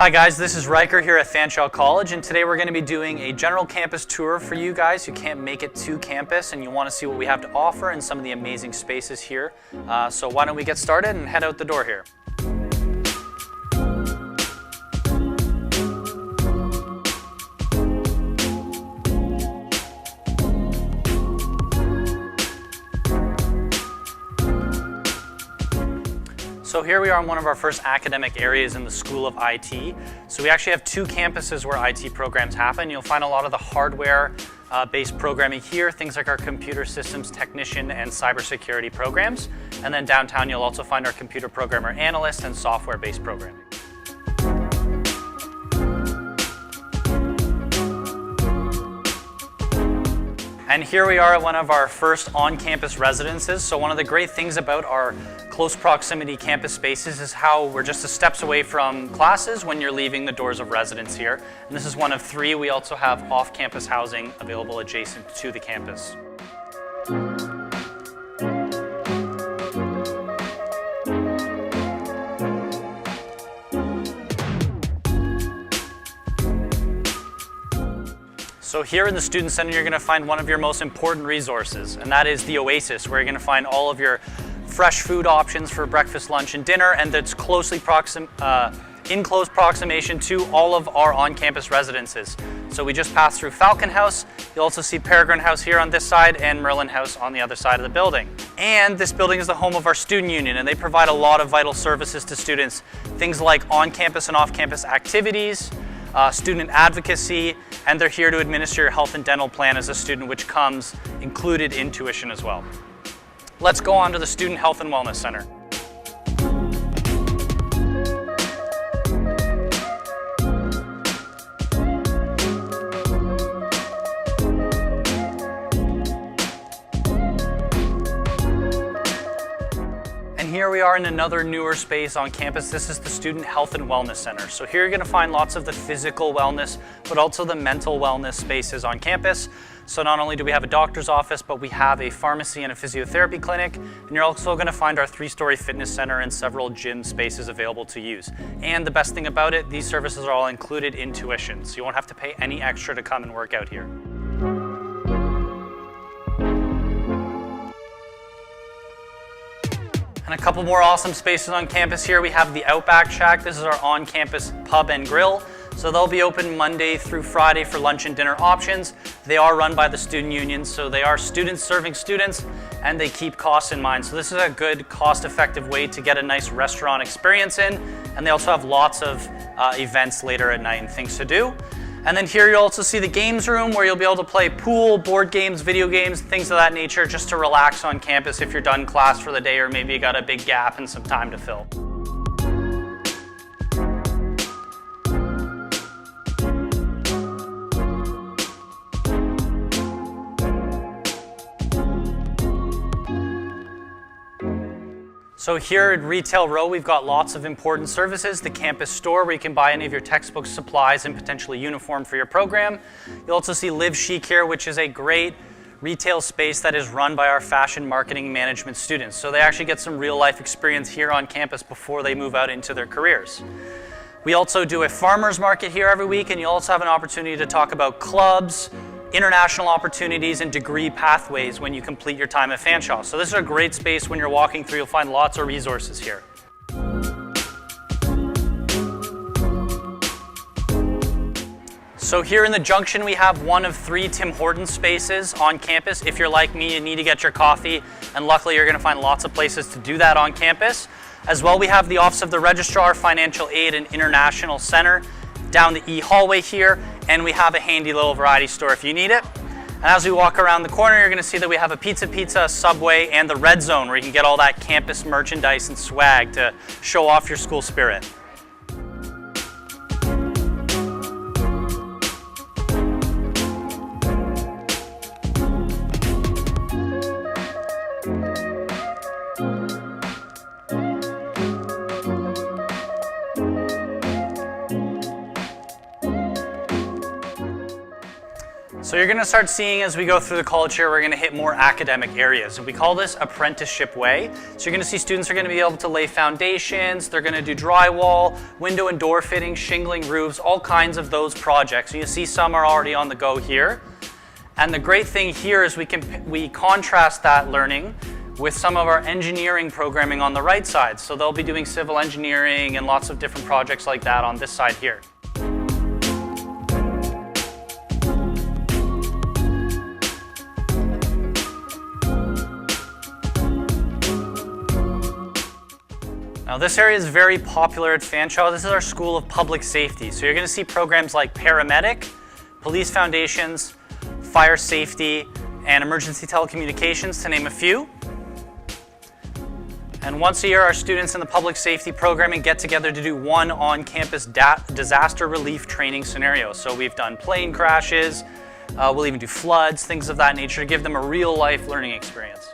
Hi guys, this is Riker here at Fanshawe College, and today we're going to be doing a general campus tour for you guys who can't make it to campus and you want to see what we have to offer and some of the amazing spaces here. So why don't we get started and head out the door here. So here we are in one of our first academic areas in the School of IT. So we actually have two campuses where IT programs happen. You'll find a lot of the hardware-based programming here, things like our computer systems technician and cybersecurity programs. And then downtown you'll also find our computer programmer analyst and software-based programming. And here we are at one of our first on-campus residences. So one of the great things about our close proximity campus spaces is how we're just a steps away from classes when you're leaving the doors of residence here. And this is one of three. We also have off-campus housing available adjacent to the campus. So here in the Student Center, you're going to find one of your most important resources, and that is the Oasis, where you're going to find all of your fresh food options for breakfast, lunch, and dinner, and that's closely in close proximation to all of our on-campus residences. So we just passed through Falcon House. You'll also see Peregrine House here on this side and Merlin House on the other side of the building. And this building is the home of our student union, and they provide a lot of vital services to students, things like on-campus and off-campus activities, student advocacy, and they're here to administer your health and dental plan as a student, which comes included in tuition as well. Let's go on to the Student Health and Wellness Center. Here we are in another newer space on campus. This is the Student Health and Wellness Center. So here you're going to find lots of the physical wellness, but also the mental wellness spaces on campus. So not only do we have a doctor's office, but we have a pharmacy and a physiotherapy clinic. And you're also going to find our 3-story fitness center and several gym spaces available to use. And the best thing about it, these services are all included in tuition. So you won't have to pay any extra to come and work out here. And a couple more awesome spaces on campus here. We have the Outback Shack. This is our on-campus pub and grill. So they'll be open Monday through Friday for lunch and dinner options. They are run by the student union, so they are students serving students, and they keep costs in mind. So this is a good cost-effective way to get a nice restaurant experience in. And they also have lots of events later at night and things to do. And then here you'll also see the games room where you'll be able to play pool, board games, video games, things of that nature, just to relax on campus if you're done class for the day or maybe you got a big gap and some time to fill. So here at Retail Row, we've got lots of important services. The campus store, where you can buy any of your textbooks, supplies, and potentially uniform for your program. You'll also see Live Chic here, which is a great retail space that is run by our fashion marketing management students. So they actually get some real life experience here on campus before they move out into their careers. We also do a farmer's market here every week, and you also have an opportunity to talk about clubs, international opportunities, and degree pathways when you complete your time at Fanshawe. So this is a great space when you're walking through. You'll find lots of resources here. So here in the Junction, we have one of 3 Tim Hortons spaces on campus. If you're like me, you need to get your coffee, and luckily you're going to find lots of places to do that on campus. As well, we have the Office of the Registrar, Financial Aid, and International Center down the E hallway here, and we have a handy little variety store if you need it. And as we walk around the corner, you're going to see that we have a Pizza, Subway, and the Red Zone, where you can get all that campus merchandise and swag to show off your school spirit. So you're going to start seeing as we go through the college here, we're going to hit more academic areas. And we call this apprenticeship way. So you're going to see students are going to be able to lay foundations, they're going to do drywall, window and door fitting, shingling roofs, all kinds of those projects. And you see some are already on the go here. And the great thing here is we contrast that learning with some of our engineering programming on the right side. So they'll be doing civil engineering and lots of different projects like that on this side here. Now this area is very popular at Fanshawe. This is our School of Public Safety. So you're going to see programs like paramedic, police foundations, fire safety, and emergency telecommunications, to name a few. And once a year, our students in the public safety programming get together to do one on-campus disaster relief training scenario. So we've done plane crashes, we'll even do floods, things of that nature, to give them a real-life learning experience.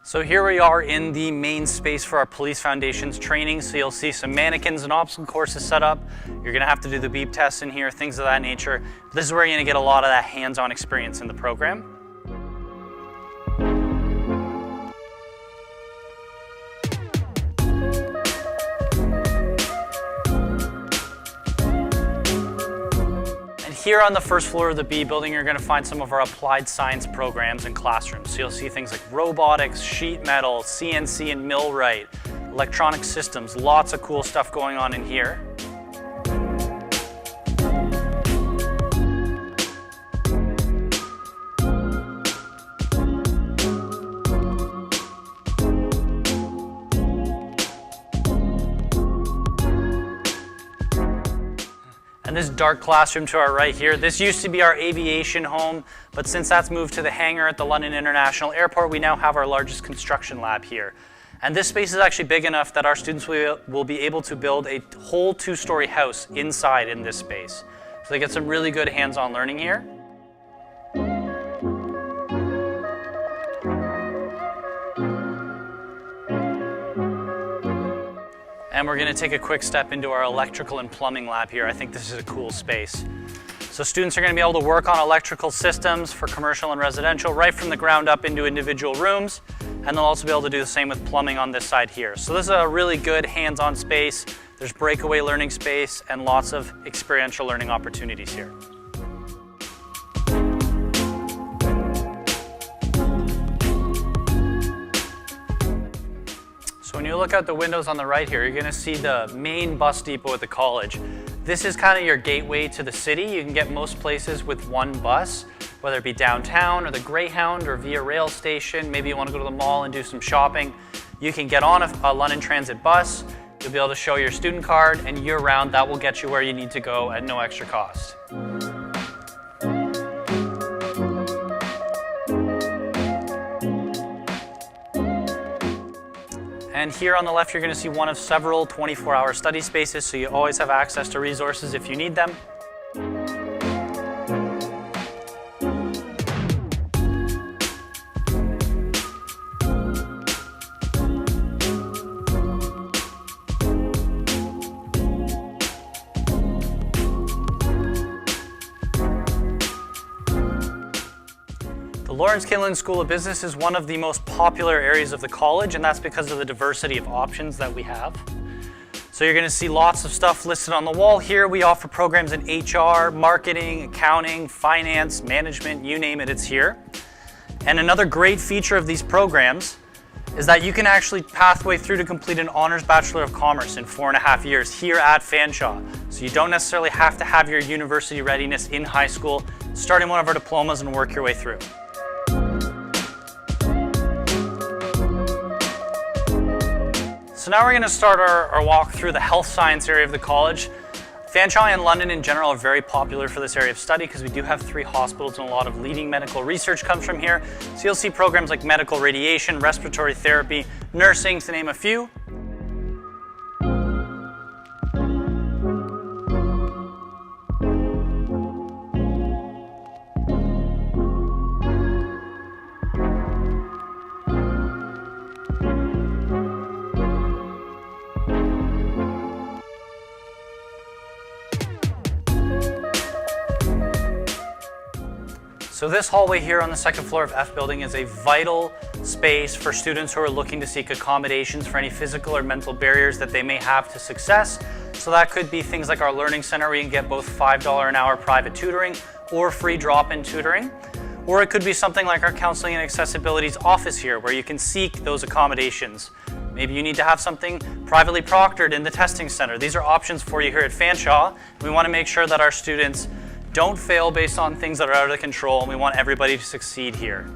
So here we are in the main space for our police foundations training. So you'll see some mannequins and obstacle courses set up. You're gonna have to do the beep test in here, things of that nature. This is where you're gonna get a lot of that hands-on experience in the program. Here on the first floor of the B building, you're going to find some of our applied science programs and classrooms. So you'll see things like robotics, sheet metal, CNC and millwright, electronic systems, lots of cool stuff going on in here. And this dark classroom to our right here, this used to be our aviation home, but since that's moved to the hangar at the London International Airport, we now have our largest construction lab here. And this space is actually big enough that our students will be able to build a whole two-story house inside in this space. So they get some really good hands-on learning here. And we're going to take a quick step into our electrical and plumbing lab here. I think this is a cool space. So students are going to be able to work on electrical systems for commercial and residential right from the ground up into individual rooms. And they'll also be able to do the same with plumbing on this side here. So this is a really good hands-on space. There's breakaway learning space and lots of experiential learning opportunities here. So when you look out the windows on the right here, you're going to see the main bus depot at the college. This is kind of your gateway to the city. You can get most places with one bus, whether it be downtown or the Greyhound or via rail station. Maybe you want to go to the mall and do some shopping. You can get on a London Transit bus. You'll be able to show your student card, and year-round that will get you where you need to go at no extra cost. And here on the left, you're going to see one of several 24-hour study spaces, so you always have access to resources if you need them. The Lawrence Kinlan School of Business is one of the most popular areas of the college, and that's because of the diversity of options that we have. So you're going to see lots of stuff listed on the wall here. We offer programs in HR, marketing, accounting, finance, management, you name it, it's here. And another great feature of these programs is that you can actually pathway through to complete an Honors Bachelor of Commerce in 4.5 years here at Fanshawe. So you don't necessarily have to have your university readiness in high school. Start in one of our diplomas and work your way through. So now we're going to start our walk through the health science area of the college. Fanshawe and London in general are very popular for this area of study because we do have 3 hospitals and a lot of leading medical research comes from here. So you'll see programs like medical radiation, respiratory therapy, nursing, to name a few. So this hallway here on the second floor of F building is a vital space for students who are looking to seek accommodations for any physical or mental barriers that they may have to success. So that could be things like our learning center where you can get both $5 an hour private tutoring or free drop-in tutoring. Or it could be something like our counseling and accessibilities office here where you can seek those accommodations. Maybe you need to have something privately proctored in the testing center. These are options for you here at Fanshawe. We want to make sure that our students don't fail based on things that are out of control, and we want everybody to succeed here.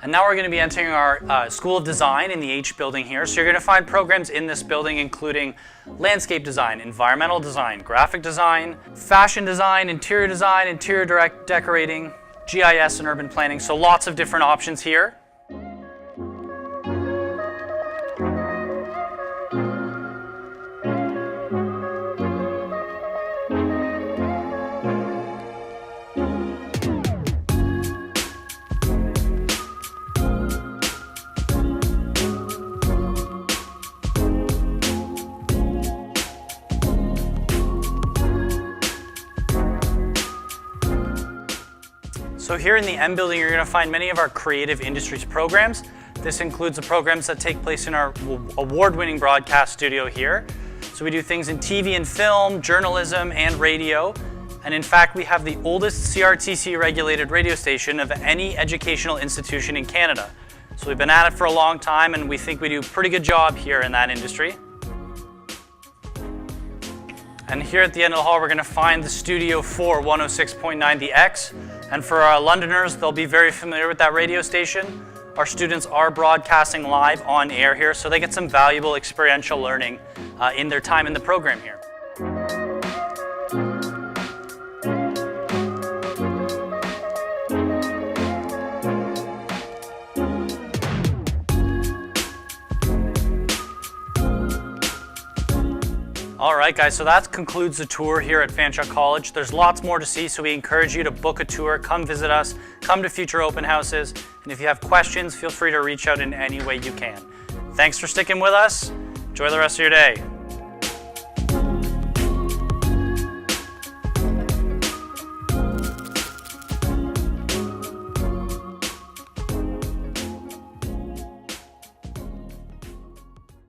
And now we're going to be entering our School of Design in the H building here. So you're going to find programs in this building including landscape design, environmental design, graphic design, fashion design, interior decorating, GIS and urban planning. So lots of different options here. So here in the M building, you're going to find many of our creative industries programs. This includes the programs that take place in our award-winning broadcast studio here. So we do things in TV and film, journalism, and radio. And in fact, we have the oldest CRTC-regulated radio station of any educational institution in Canada. So we've been at it for a long time, and we think we do a pretty good job here in that industry. And here at the end of the hall, we're going to find the Studio 4 106.9, the X. And for our Londoners, they'll be very familiar with that radio station. Our students are broadcasting live on air here, so they get some valuable experiential learning in their time in the program here. All right, guys, so that concludes the tour here at Fanshawe College. There's lots more to see, so we encourage you to book a tour, come visit us, come to future open houses, and if you have questions, feel free to reach out in any way you can. Thanks for sticking with us. Enjoy the rest of your day.